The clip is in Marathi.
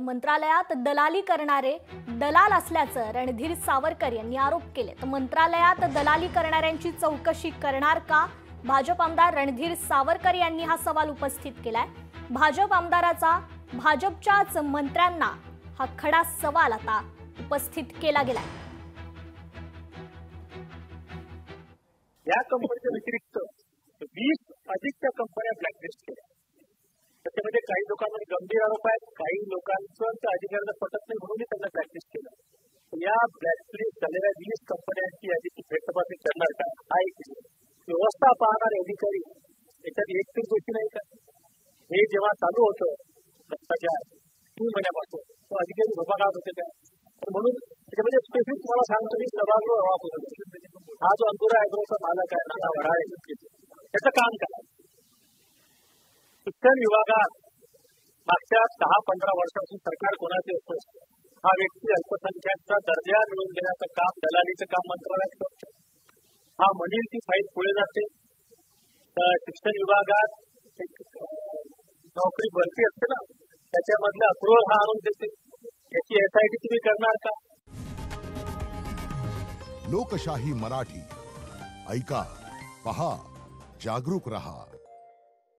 मंत्रालयात दलाली करणारे दलाल असल्याचं रणधीर सावरकर यांनी आरोप केले। तर मंत्रालयात दलाली करणाऱ्यांची चौकशी करणार का? भाजप आमदार रणधीर सावरकर यांनी हा सवाल उपस्थित केलाय। भाजप आमदाराचा भाजपच्याच मंत्र्यांना हा खडा सवाल आता उपस्थित केला गेलाय। या कंपनीच्या व्यतिरिक्त 20 अधिकच्या कंपन्या ब्लॅकलिस्ट केल्या। त्याच्यामध्ये काही लोकांवर गंभीर आरोप आहेत, काही लोकांचं त्या अधिकाऱ्यांना पटत नाही म्हणून त्यांना ब्लॅकलिस्ट केलं। या ब्लॅकलिस्ट झालेल्या 20 कंपन्यांची यादीची फेरतपासणी करणार का? हा एक व्यवस्था पाहणारे अधिकारी याच्यात एकच गोष्टी नाही का? हे जेव्हा चालू होतं सत्ताच्या 3 महिन्यापासून तो अधिकारी भोपा काढत होते का? म्हणून त्याच्यामध्ये स्पेसिफिक मला सांगतो मी सभागृह हवा हा जो अंकुरा ॲग्रोचा मालक आहे नाना वराळे त्याचं काम काय? शिक्षण विभागात मागच्या 10-15 वर्षापासून सरकार कोणाचे असतं, हा व्यक्ती अल्पसंख्याकचा दर्जा मिळवून देण्याचं काम, दलालीचं काम मंत्रालयात करतो। हा म्हणेल ती फाईल पुढे जाते। तर शिक्षण विभागात नोकरी भरती असते ना, त्याच्यामधला अप्रुव्हल हा आणून देते। याची SIT तुम्ही करणार का? लोकशाही मराठी ऐका, पहा, जागरूक रहा।